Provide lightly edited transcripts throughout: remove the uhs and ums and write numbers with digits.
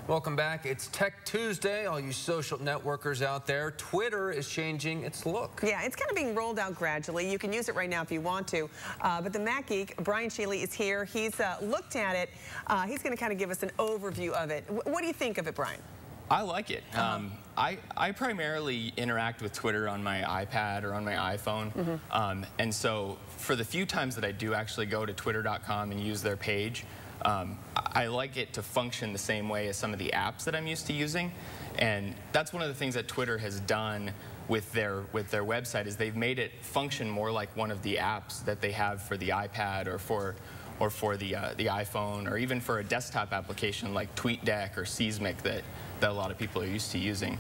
Welcome back. It's Tech Tuesday. All you social networkers out there, Twitter is changing its look. Yeah, it's kind of being rolled out gradually. You can use it right now if you want to. But the Mac Geek, Brian Sheely, is here. He's looked at it. He's going to kind of give us an overview of it. What do you think of it, Brian? I like it. I primarily interact with Twitter on my iPad or on my iPhone. And so for the few times that I do actually go to twitter.com and use their page, I like it to function the same way as some of the apps that I'm used to using. And that's one of the things that Twitter has done with their website is they've made it function more like one of the apps that they have for the iPad or for the iPhone, or even for a desktop application like TweetDeck or Seismic that a lot of people are used to using.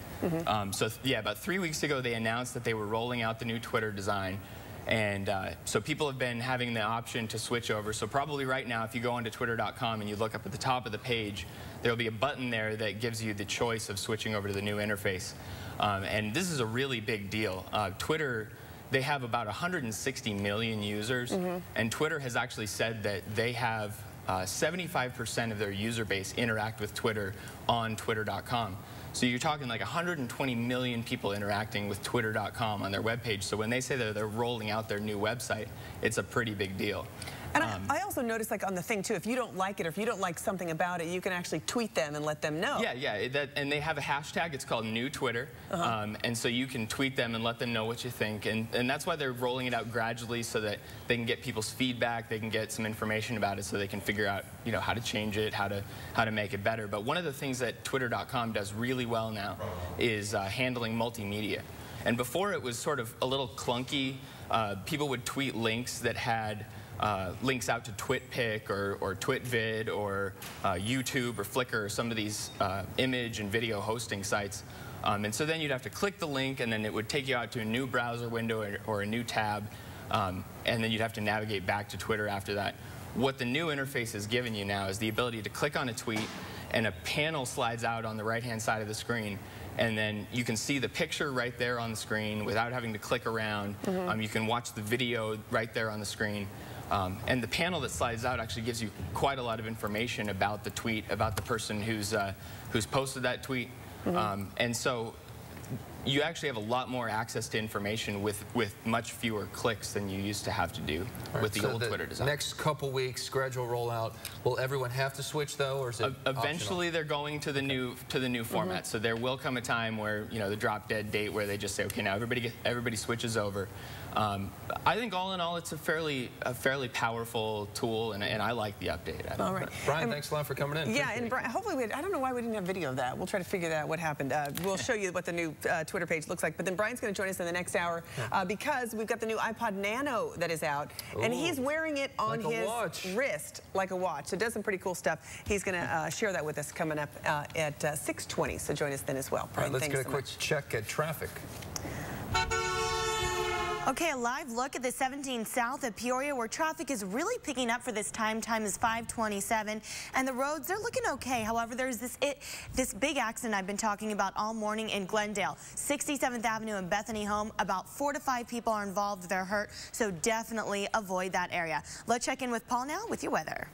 So yeah, about 3 weeks ago they announced that they were rolling out the new Twitter design. And so people have been having the option to switch over. So probably right now, if you go onto twitter.com and you look up at the top of the page, there'll be a button there that gives you the choice of switching over to the new interface. And this is a really big deal. Twitter, they have about 160 million users, and Twitter has actually said that they have 75% of their user base interact with Twitter on twitter.com. So you're talking like 120 million people interacting with twitter.com on their webpage. So when they say that they're rolling out their new website, it's a pretty big deal. And I also noticed, like on the thing too, if you don't like it or if you don't like something about it, you can actually tweet them and let them know. Yeah, and they have a hashtag. It's called New Twitter, and so you can tweet them and let them know what you think. And that's why they're rolling it out gradually, so that they can get people's feedback, they can get some information about it, so they can figure out, you know, how to change it, how to make it better. But one of the things that twitter.com does really well now is handling multimedia. And before it was sort of a little clunky. People would tweet links that had links out to TwitPic or TwitVid or YouTube or Flickr or some of these image and video hosting sites. And so then you'd have to click the link, and then it would take you out to a new browser window or a new tab, and then you'd have to navigate back to Twitter after that. What the new interface has given you now is the ability to click on a tweet, and a panel slides out on the right-hand side of the screen, and then you can see the picture right there on the screen without having to click around. You can watch the video right there on the screen. And the panel that slides out actually gives you quite a lot of information about the tweet, about the person who's posted that tweet. And so you actually have a lot more access to information with much fewer clicks than you used to have to do with the old Twitter design. Next couple weeks, gradual rollout. Will everyone have to switch though, or is it eventually optional? They're going to the new format. So there will come a time where, you know, the drop dead date where they just say, okay, now everybody switches over. I think all in all, it's a fairly powerful tool, and I like the update. All right, Brian, thanks a lot for coming in. Yeah, and Brian, hopefully I don't know why we didn't have video of that. We'll try to figure that out, what happened. We'll show you what the new Twitter page looks like. But then Brian's going to join us in the next hour because we've got the new iPod Nano that is out, and he's wearing it on his wrist like a watch. So it does some pretty cool stuff. He's going to share that with us coming up at 6:20. So join us then as well. Brian, all right, let's get a so quick check at traffic. Okay, a live look at the 17 South at Peoria, where traffic is really picking up for this time. Time is 5:27, and the roads, they're looking okay. However, there's this big accident I've been talking about all morning in Glendale. 67th Avenue and Bethany Home. About 4 to 5 people are involved. They're hurt, so definitely avoid that area. Let's check in with Paul now with your weather.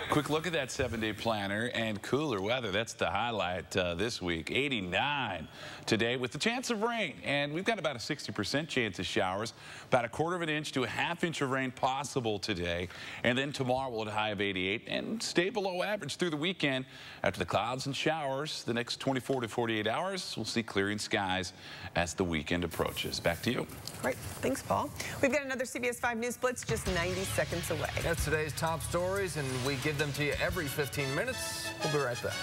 Quick look at that 7-day planner, and cooler weather. That's the highlight this week. 89 today with the chance of rain, and we've got about a 60% chance of showers. About a 1/4 of an inch to a 1/2 inch of rain possible today, and then tomorrow we'll have a high of 88 and stay below average through the weekend. After the clouds and showers, the next 24 to 48 hours, we'll see clearing skies as the weekend approaches. Back to you. Great. Thanks, Paul. We've got another CBS 5 News Blitz just 90 seconds away. That's today's top stories, and we give them to you every 15 minutes. We'll be right back.